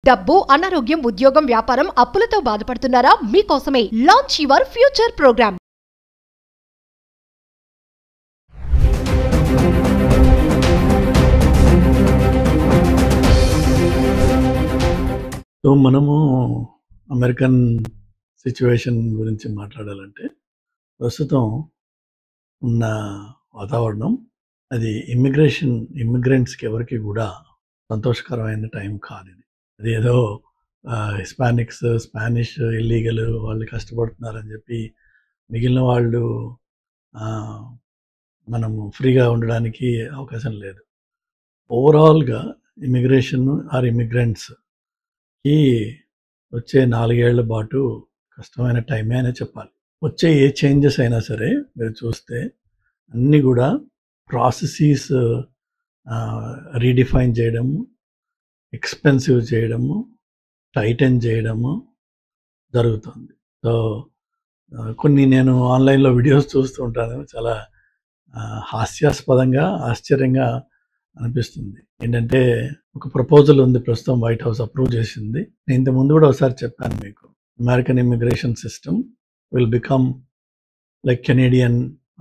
డబ్బు, అనారోగ్యం, ఉద్యోగం, వ్యాపారం, అప్పులతో బాధపడుతున్నారా? మీకోసమే launch your future program. So మనము అమెరికన్ సిచ్యువేషన్ గురించి మాట్లాడాలంటే ప్రస్తుతం ఉన్న వాతావరణం అది ఇమ్మిగ్రెంట్స్కి ఎవరికి కూడా సంతోషకరమైన టైం కాదు. ఇది అది ఏదో హిస్పానిక్స్, స్పానిష్ ఇల్లీగల్ వాళ్ళు కష్టపడుతున్నారని చెప్పి మిగిలిన వాళ్ళు మనము ఫ్రీగా ఉండడానికి అవకాశం లేదు. ఓవరాల్గా ఇమిగ్రేషన్ ఆర్ ఇమిగ్రెంట్స్కి వచ్చే 4 ఏళ్ల పాటు కష్టమైన టైమే అనే చెప్పాలి. వచ్చే ఏ చేంజెస్ అయినా సరే మీరు చూస్తే అన్నీ కూడా ప్రాసెసెస్ రీడిఫైన్ చేయడము, ఎక్స్పెన్సివ్ చేయడము, టైటన్ చేయడము జరుగుతుంది. సో కొన్ని నేను ఆన్లైన్లో వీడియోస్ చూస్తూ ఉంటాను. చాలా హాస్యాస్పదంగా, ఆశ్చర్యంగా అనిపిస్తుంది. ఏంటంటే ఒక ప్రపోజల్ ఉంది, ప్రస్తుతం వైట్ హౌస్ అప్రూవ్ చేసింది. నేను ఇంతకుముందు కూడా ఒకసారి చెప్పాను మీకు, American immigration system will become like Canadian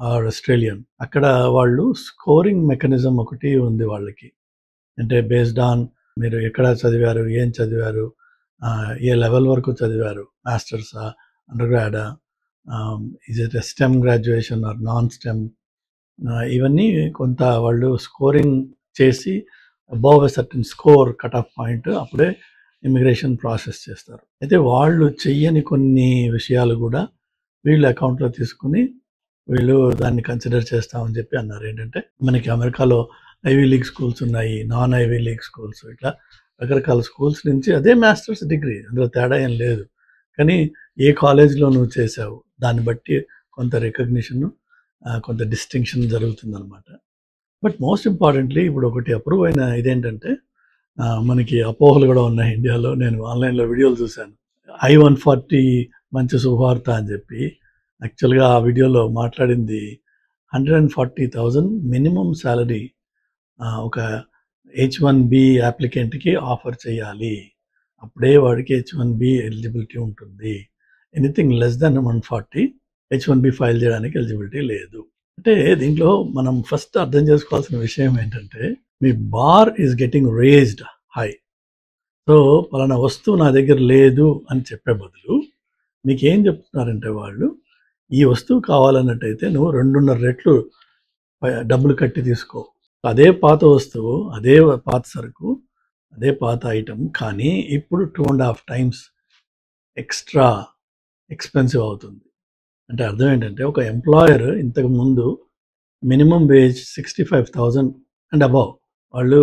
or Australian. అక్కడ వాళ్ళు స్కోరింగ్ మెకానిజం ఒకటి ఉంది వాళ్ళకి. అంటే బేస్డ్ ఆన్ మీరు ఎక్కడ చదివారు, ఏం చదివారు, ఏ లెవెల్ వరకు చదివారు, మాస్టర్సా, అండర్ గ్రాడా, is it STEM graduation or non STEM, ఇవన్నీ కొంత వాళ్ళు స్కోరింగ్ చేసి above a certain score cut off point అప్పుడే ఇమిగ్రేషన్ ప్రాసెస్ చేస్తారు. అయితే వాళ్ళు చెయ్యని కొన్ని విషయాలు కూడా వీళ్ళు అకౌంట్లో తీసుకుని వీళ్ళు దాన్ని కన్సిడర్ చేస్తామని చెప్పి అన్నారు. ఏంటంటే మనకి అమెరికాలో ఐవీ లీగ్ స్కూల్స్ ఉన్నాయి, నాన్ ఐవీ లీగ్ స్కూల్స్, ఇట్లా రకరకాల స్కూల్స్ నుంచి అదే మాస్టర్స్ డిగ్రీ, అందులో తేడా ఏం లేదు. కానీ ఏ కాలేజ్లో నువ్వు చేసావు దాన్ని బట్టి కొంత రికగ్నిషన్, కొంత డిస్టింక్షన్ జరుగుతుందన్నమాట. బట్ మోస్ట్ ఇంపార్టెంట్లీ ఇప్పుడు ఒకటి అప్రూవ్ అయిన ఇదేంటంటే మనకి అపోహలు కూడా ఉన్నాయి ఇండియాలో. నేను ఆన్లైన్లో వీడియోలు చూశాను. I-140 మంచి శుభవార్త అని చెప్పి. యాక్చువల్గా ఆ వీడియోలో మాట్లాడింది 140,000 మినిమం శాలరీ ఒక H-1B అప్లికెంట్కి ఆఫర్ చేయాలి, అప్పుడే వాడికి H-1B ఎలిజిబిలిటీ ఉంటుంది. Anything less than 140 H-1B file చేయడానికి ఎలిజిబిలిటీ లేదు. అంటే దీంట్లో మనం ఫస్ట్ అర్థం చేసుకోవాల్సిన విషయం ఏంటంటే, మీ bar is getting raised high. So పలానా వస్తువు నా దగ్గర లేదు అని చెప్పే బదులు మీకు ఏం చెప్తున్నారంటే వాళ్ళు, ఈ వస్తువు కావాలన్నట్టయితే నువ్వు 2.5 రెట్లు డబ్బులు కట్టి తీసుకో. అదే పాత వస్తువు, అదే పాత సరుకు, అదే పాత ఐటమ్, కానీ ఇప్పుడు 2.5 times ఎక్స్ట్రా ఎక్స్పెన్సివ్ అవుతుంది. అంటే అర్థం ఏంటంటే, ఒక ఎంప్లాయర్ ఇంతకు ముందు మినిమం వేజ్ 65,000 అండ్ అబవ్ వాళ్ళు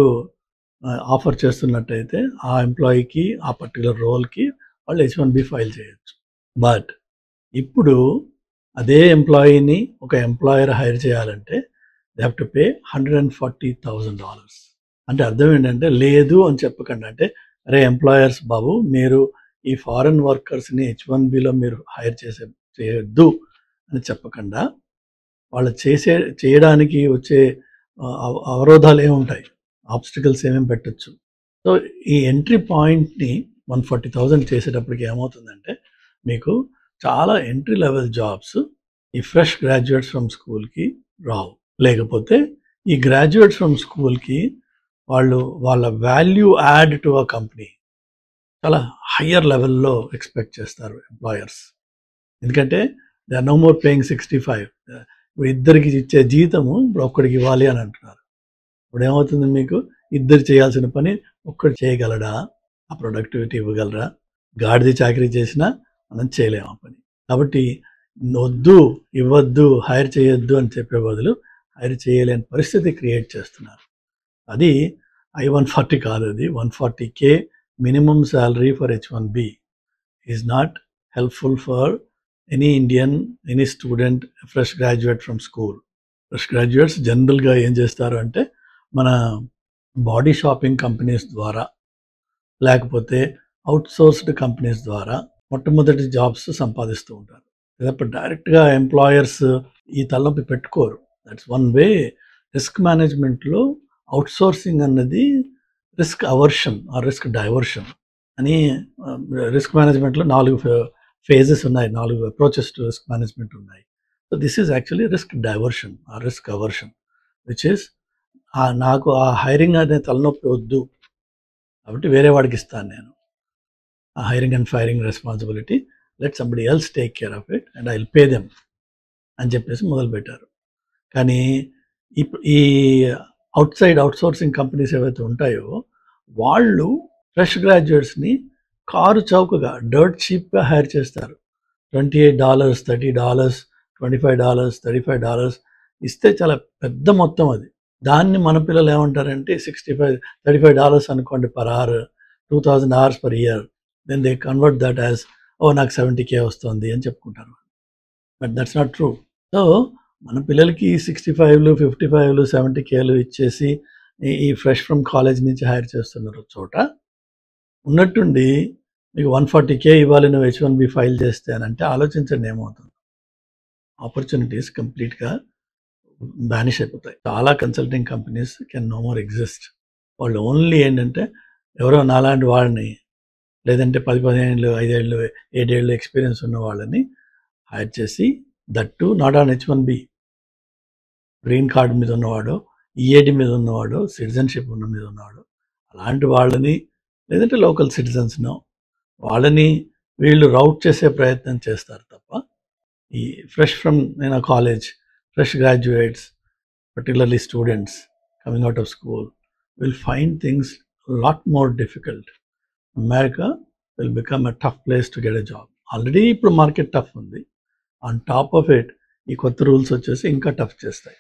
ఆఫర్ చేస్తున్నట్టయితే ఆ ఎంప్లాయీకి, ఆ పర్టికులర్ రోల్కి వాళ్ళు H-1B ఫైల్ చేయొచ్చు. బట్ ఇప్పుడు అదే ఎంప్లాయీని ఒక ఎంప్లాయర్ హైర్ చేయాలంటే దే హ్యావ్ టు పే $140,000. అంటే అర్థం ఏంటంటే, లేదు అని చెప్పకండి. అంటే అరే ఎంప్లాయర్స్ బాబు, మీరు ఈ ఫారెన్ వర్కర్స్ని H-1Bలో మీరు హైర్ చేయొద్దు అని చెప్పకుండా వాళ్ళు చేయడానికి వచ్చే అవరోధాలు ఏముంటాయి, ఆబ్స్టికల్స్ ఏమేమి పెట్టచ్చు. సో ఈ ఎంట్రీ పాయింట్ని 140,000 చేసేటప్పటికి ఏమవుతుందంటే, మీకు చాలా ఎంట్రీ లెవెల్ జాబ్స్ ఈ ఫ్రెష్ గ్రాడ్యుయేట్స్ ఫ్రమ్ స్కూల్కి రావు. లేకపోతే ఈ గ్రాడ్యుయేట్స్ ఫ్రమ్ స్కూల్కి వాళ్ళ value add to a company చాలా హయ్యర్ లెవెల్లో ఎక్స్పెక్ట్ చేస్తారు ఎంప్లాయర్స్. ఎందుకంటే they are no more paying 65. ఇప్పుడు ఇద్దరికి ఇచ్చే జీతము ఇప్పుడు ఒక్కడికి ఇవ్వాలి అని అంటున్నారు. ఇప్పుడు ఏమవుతుంది, మీకు ఇద్దరు చేయాల్సిన పని ఒక్కడు చేయగలడా? ఆ ప్రొడక్టివిటీ ఇవ్వగలరా? గాడిది చాకరీ చేసినా మనం చేయలేము ఆ పని. కాబట్టి వద్దు, ఇవ్వద్దు, హైర్ చేయొద్దు అని చెప్పే బదులు హైర్ చేయలేని పరిస్థితి క్రియేట్ చేస్తున్నారు. అది I-140 కాదు, అది 140K minimum salary for H-1B is not helpful for any Indian, any student, fresh graduate from school. Fresh graduates జనరల్గా ఏం చేస్తారు అంటే, మన బాడీ షాపింగ్ కంపెనీస్ ద్వారా లేకపోతే అవుట్సోర్స్డ్ కంపెనీస్ ద్వారా మొట్టమొదటి జాబ్స్ సంపాదిస్తూ ఉంటారు. లేకపోతే డైరెక్ట్గా ఎంప్లాయర్స్ ఈ తలనొప్పి పెట్టుకోరు. That's one way. రిస్క్ మేనేజ్మెంట్లో అవుట్సోర్సింగ్ అన్నది risk aversion or risk diversion. అని రిస్క్ మేనేజ్మెంట్లో 4 ఫేజెస్ ఉన్నాయి, 4 అప్రోచెస్ టు రిస్క్ మేనేజ్మెంట్ ఉన్నాయి. So this is actually risk diversion ఆ రిస్క్ అవర్షన్, విచ్ ఈస్ నాకు ఆ హైరింగ్ అనే తలనొప్పి వద్దు కాబట్టి వేరే వాడికి ఇస్తాను నేను ఆ hiring and firing responsibility, let somebody else take care of it and I will pay them అని చెప్పేసి మొదలుపెట్టారు. కానీ ఈ అవుట్సోర్సింగ్ కంపెనీస్ ఏవైతే ఉంటాయో వాళ్ళు ఫ్రెష్ గ్రాడ్యుయేట్స్ని కారు చౌకగా డర్ట్ చీప్గా హైర్ చేస్తారు. $28, $30, $25, $35 ఇస్తే చాలా పెద్ద మొత్తం అది. దాన్ని మన పిల్లలు ఏమంటారంటే $35 అనుకోండి per hour, 2000 hours per year, then they convert that as నాకు 70K వస్తుంది అని చెప్పుకుంటారు. But that's not true. So మన పిల్లలకి 65, 55, 70Kలు ఇచ్చేసి ఈ ఫ్రెష్ ఫ్రమ్ కాలేజ్ నుంచి హైర్ చేస్తున్నారు చోట ఉన్నట్టుండి మీకు 140K ఇవ్వాలి నువ్వు H1B ఫైల్ చేస్తే అని అంటే ఆలోచించండి ఏమవుతుంది. ఆపర్చునిటీస్ కంప్లీట్గా బ్యానిష్ అయిపోతాయి. చాలా consulting companies can no more exist. వాళ్ళు ఓన్లీ ఏంటంటే ఎవరో నాలాంటి వాళ్ళని లేదంటే 10-15 ఏళ్ళు 5 ఏళ్ళు 7 ఏళ్ళు ఎక్స్పీరియన్స్ ఉన్న వాళ్ళని హైర్ చేసి, that not on H1B, green card మీద ఉన్నవాడు, EAD మీద ఉన్నవాడు, సిటిజన్షిప్ మీద ఉన్నవాడు, అలాంటి వాళ్ళని లేదంటే లోకల్ సిటిజన్స్ను వాళ్ళని వీళ్ళు రౌట్ చేసే ప్రయత్నం చేస్తారు తప్ప ఈ fresh from college fresh graduates, particularly students coming out of school, will find things a lot more difficult. America will become a tough place to get a job. Already ఇప్పుడు మార్కెట్ టఫ్ ఉంది. On top of it ఈ కొత్త rules వచ్చేసి ఇంకా tough చేస్తాయి.